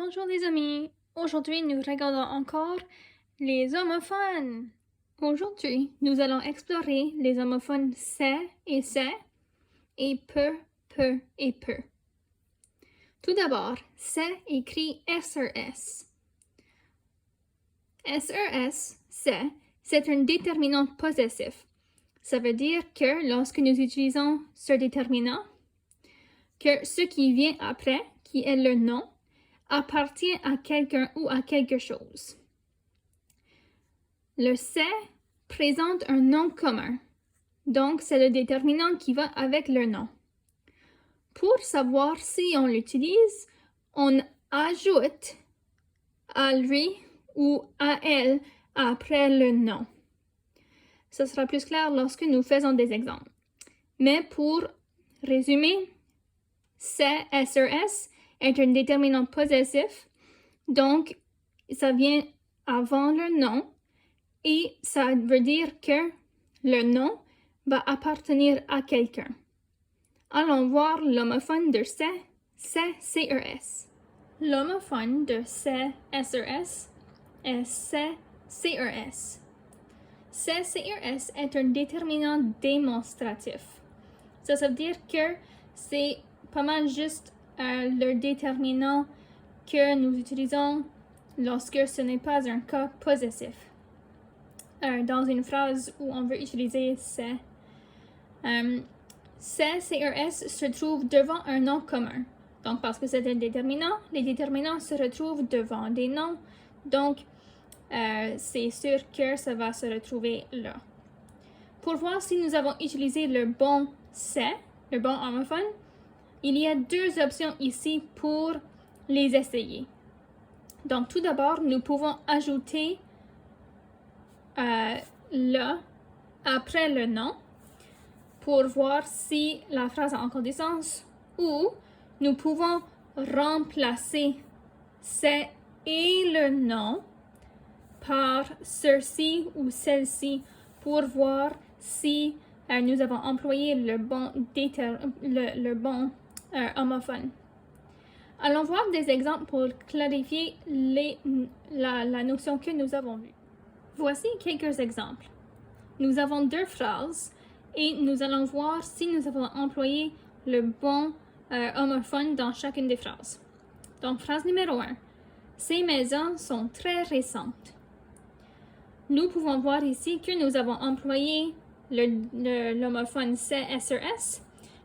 Bonjour les amis, aujourd'hui nous regardons encore les homophones. Aujourd'hui, nous allons explorer les homophones c'est et peu et peu. Tout d'abord, c'est écrit SRS. SRS, c'est un déterminant possessif. Ça veut dire que lorsque nous utilisons ce déterminant, que ce qui vient après, qui est le nom, appartient à quelqu'un ou à quelque chose. Le c'est présente un nom commun, donc c'est le déterminant qui va avec le nom. Pour savoir si on l'utilise, on ajoute à lui ou à elle après le nom. Ce sera plus clair lorsque nous faisons des exemples. Mais pour résumer, c'est SRS est un déterminant possessif, donc ça vient avant le nom et ça veut dire que le nom va appartenir à quelqu'un. Allons voir l'homophone de CRS. L'homophone de CRS est CRS. CRS est un déterminant démonstratif. Ça veut dire que c'est pas mal juste le déterminant que nous utilisons lorsque ce n'est pas un cas possessif. Dans une phrase où on veut utiliser c'est, CRS se trouve devant un nom commun. Donc, parce que c'est un déterminant, les déterminants se retrouvent devant des noms. Donc, c'est sûr que ça va se retrouver là. Pour voir si nous avons utilisé le bon c'est, le bon homophone, il y a deux options ici pour les essayer. Donc, tout d'abord, nous pouvons ajouter le après le nom pour voir si la phrase a encore du sens, ou nous pouvons remplacer c'est et le nom par ceci ou celle-ci pour voir si nous avons employé le bon homophone. Allons voir des exemples pour clarifier la notion que nous avons vue. Voici quelques exemples. Nous avons deux phrases et nous allons voir si nous avons employé le bon homophone dans chacune des phrases. Donc, phrase numéro 1. Ces maisons sont très récentes. Nous pouvons voir ici que nous avons employé l'homophone SRS,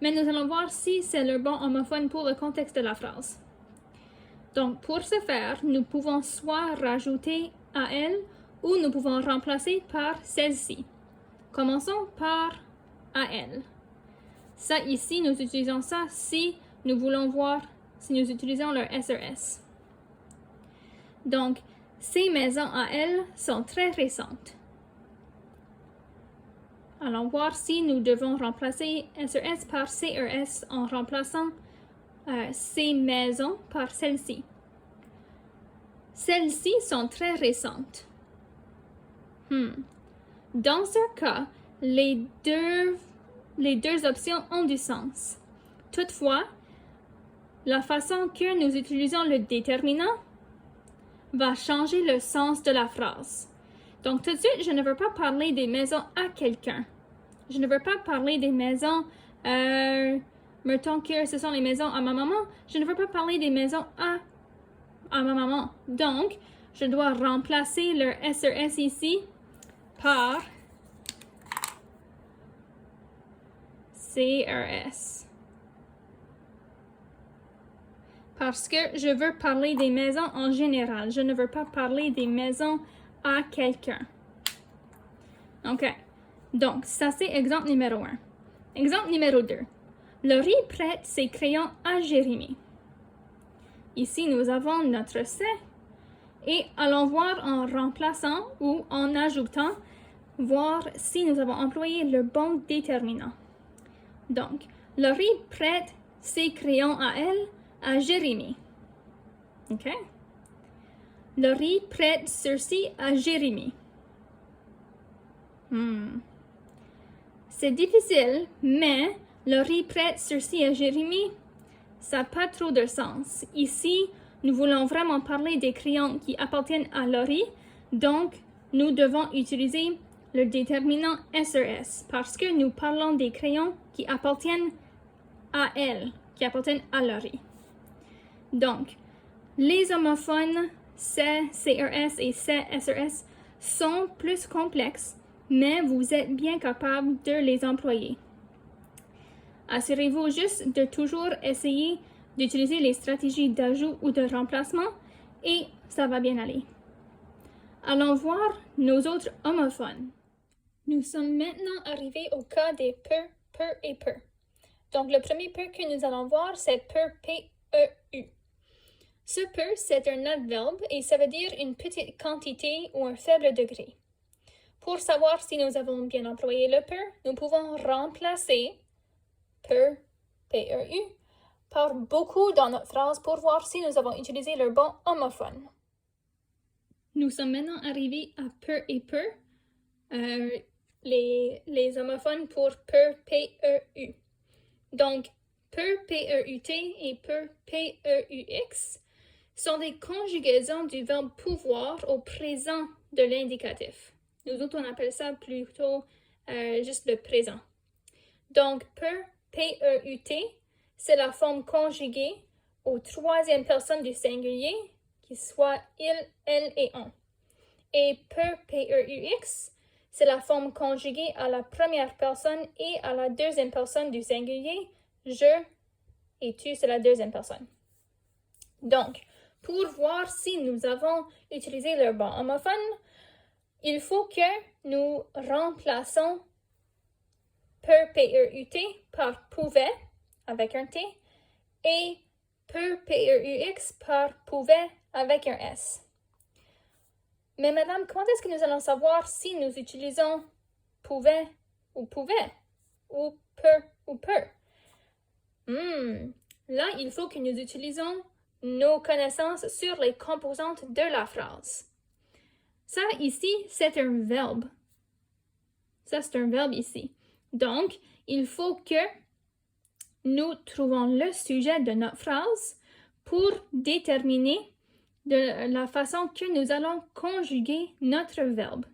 mais nous allons voir si c'est le bon homophone pour le contexte de la phrase. Donc, pour ce faire, nous pouvons soit rajouter à elle ou nous pouvons remplacer par celle-ci. Commençons par à elle. Ça ici, nous utilisons ça si nous voulons voir si nous utilisons leur SRS. Donc, ces maisons à elle sont très récentes. Allons voir si nous devons remplacer SRS par CRS en remplaçant ces maisons par celles-ci. Celles-ci sont très récentes. Dans ce cas, les deux options ont du sens. Toutefois, la façon que nous utilisons le déterminant va changer le sens de la phrase. Donc, tout de suite, je ne veux pas parler des maisons à quelqu'un. Je ne veux pas parler des maisons, mettons que ce sont les maisons à ma maman. Je ne veux pas parler des maisons à ma maman. Donc, je dois remplacer le SRS ici par CRS. Parce que je veux parler des maisons en général. Je ne veux pas parler des maisons à quelqu'un. OK. Donc, ça c'est exemple numéro 1. Exemple numéro 2. Laurie prête ses crayons à Jérémie. Ici, nous avons notre c'est. Et allons voir en remplaçant ou en ajoutant, voir si nous avons employé le bon déterminant. Donc, Laurie prête ses crayons à elle, à Jérémie. OK? Laurie prête ceci à Jérémie. C'est difficile, mais Laurie prête ceci à Jérémie, ça n'a pas trop de sens. Ici, nous voulons vraiment parler des crayons qui appartiennent à Laurie, donc nous devons utiliser le déterminant SRS parce que nous parlons des crayons qui appartiennent à elle, qui appartiennent à Laurie. Donc, les homophones C, CRS et CSRS sont plus complexes, mais vous êtes bien capable de les employer. Assurez-vous juste de toujours essayer d'utiliser les stratégies d'ajout ou de remplacement et ça va bien aller. Allons voir nos autres homophones. Nous sommes maintenant arrivés au cas des per et per. Donc, le premier per que nous allons voir, c'est per, P-E-U. Ce per, c'est un adverbe et ça veut dire une petite quantité ou un faible degré. Pour savoir si nous avons bien employé le per, nous pouvons remplacer per, P-E-U, par beaucoup dans notre phrase pour voir si nous avons utilisé le bon homophone. Nous sommes maintenant arrivés à per et per, les homophones pour per, P-E-U. Donc, per, P-E-U-T et per, P-E-U-X sont des conjugaisons du verbe pouvoir au présent de l'indicatif. Nous autres, on appelle ça plutôt juste le présent. Donc, per, P-E-U-T, c'est la forme conjuguée aux troisième personne du singulier, qui soit il, elle et on. Et per, P-E-U-X, c'est la forme conjuguée à la première personne et à la deuxième personne du singulier, je et tu, c'est la deuxième personne. Donc, pour voir si nous avons utilisé le bon homophone, il faut que nous remplaçons per, P-E-U-T par pouvait avec un T et per, P-E-U-X par pouvait avec un S. Mais madame, comment est-ce que nous allons savoir si nous utilisons pouvait ou pouvait ou per? Là, il faut que nous utilisions nos connaissances sur les composantes de la phrase. Ça, ici, c'est un verbe. Ça, c'est un verbe ici. Donc, il faut que nous trouvons le sujet de notre phrase pour déterminer de la façon que nous allons conjuguer notre verbe.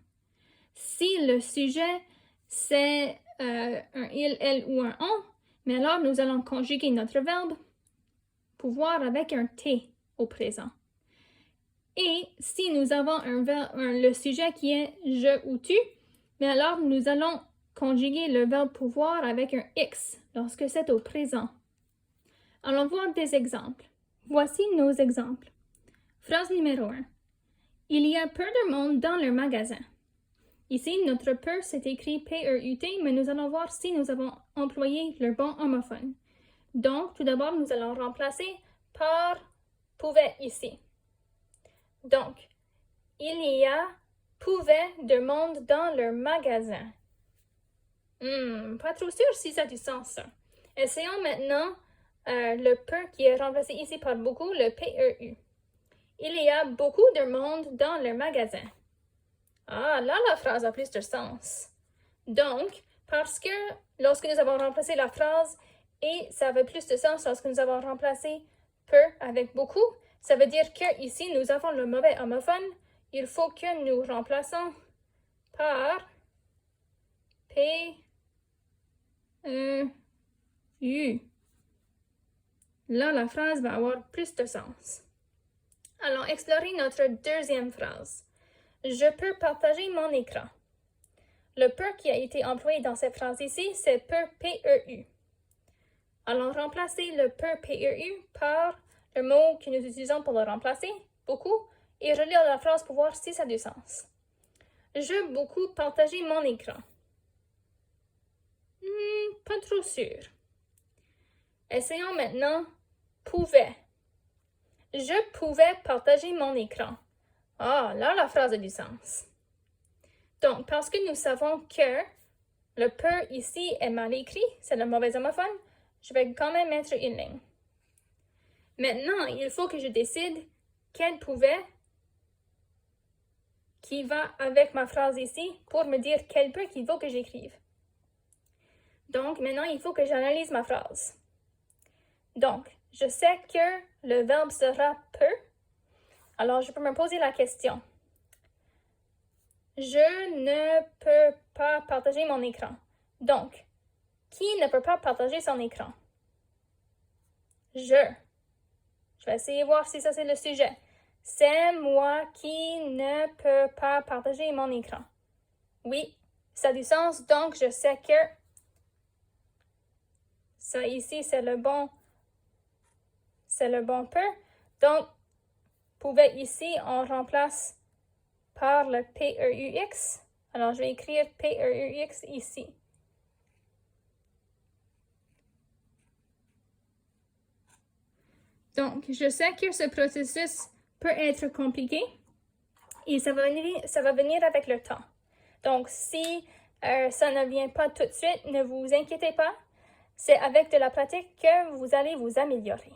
Si le sujet, c'est un il, elle ou un on, mais alors nous allons conjuguer notre verbe pouvoir avec un T au présent. Et si nous avons le sujet qui est je ou tu, mais alors nous allons conjuguer le verbe pouvoir avec un X lorsque c'est au présent. Allons voir des exemples. Voici nos exemples. Phrase numéro 1. Il y a peu de monde dans le magasin. Ici, notre peu, c'est écrit P-E-U-T, mais nous allons voir si nous avons employé le bon homophone. Donc, tout d'abord, nous allons remplacer par pouvait ici. Donc, il y a pouvait de monde dans le magasin. Pas trop sûr si ça a du sens, ça. Essayons maintenant le peu qui est remplacé ici par beaucoup, le P-E-U. Il y a beaucoup de monde dans le magasin. Ah, là, la phrase a plus de sens. Donc, parce que lorsque nous avons remplacé la phrase et ça avait plus de sens lorsque nous avons remplacé peu avec beaucoup, ça veut dire que ici nous avons le mauvais homophone. Il faut que nous remplaçons par P-E-U. Là, la phrase va avoir plus de sens. Allons explorer notre deuxième phrase. Je peux partager mon écran. Le per qui a été employé dans cette phrase ici, c'est per P-E-U. Allons remplacer le per P-E-U par le mot que nous utilisons pour le remplacer, beaucoup, et relire la phrase pour voir si ça a du sens. Je beaucoup partager mon écran. Pas trop sûr. Essayons maintenant pouvait. Je pouvais partager mon écran. Ah, là, la phrase a du sens. Donc, parce que nous savons que le per ici est mal écrit, c'est le mauvais homophone, je vais quand même mettre une ligne. Maintenant, il faut que je décide quel pouvait qui va avec ma phrase ici pour me dire quel per qu'il faut que j'écrive. Donc, maintenant, il faut que j'analyse ma phrase. Donc, je sais que le verbe sera peut Alors, je peux me poser la question. Je ne peux pas partager mon écran. Donc, qui ne peut pas partager son écran? Je vais essayer de voir si ça c'est le sujet. C'est moi qui ne peux pas partager mon écran. Oui, ça a du sens, donc je sais que ça ici c'est le bon peut. Donc, pouvait ici, on remplace par le PEUX. Alors, je vais écrire PEUX ici. Donc, je sais que ce processus peut être compliqué et ça va venir avec le temps. Donc, si ça ne vient pas tout de suite, ne vous inquiétez pas. C'est avec de la pratique que vous allez vous améliorer.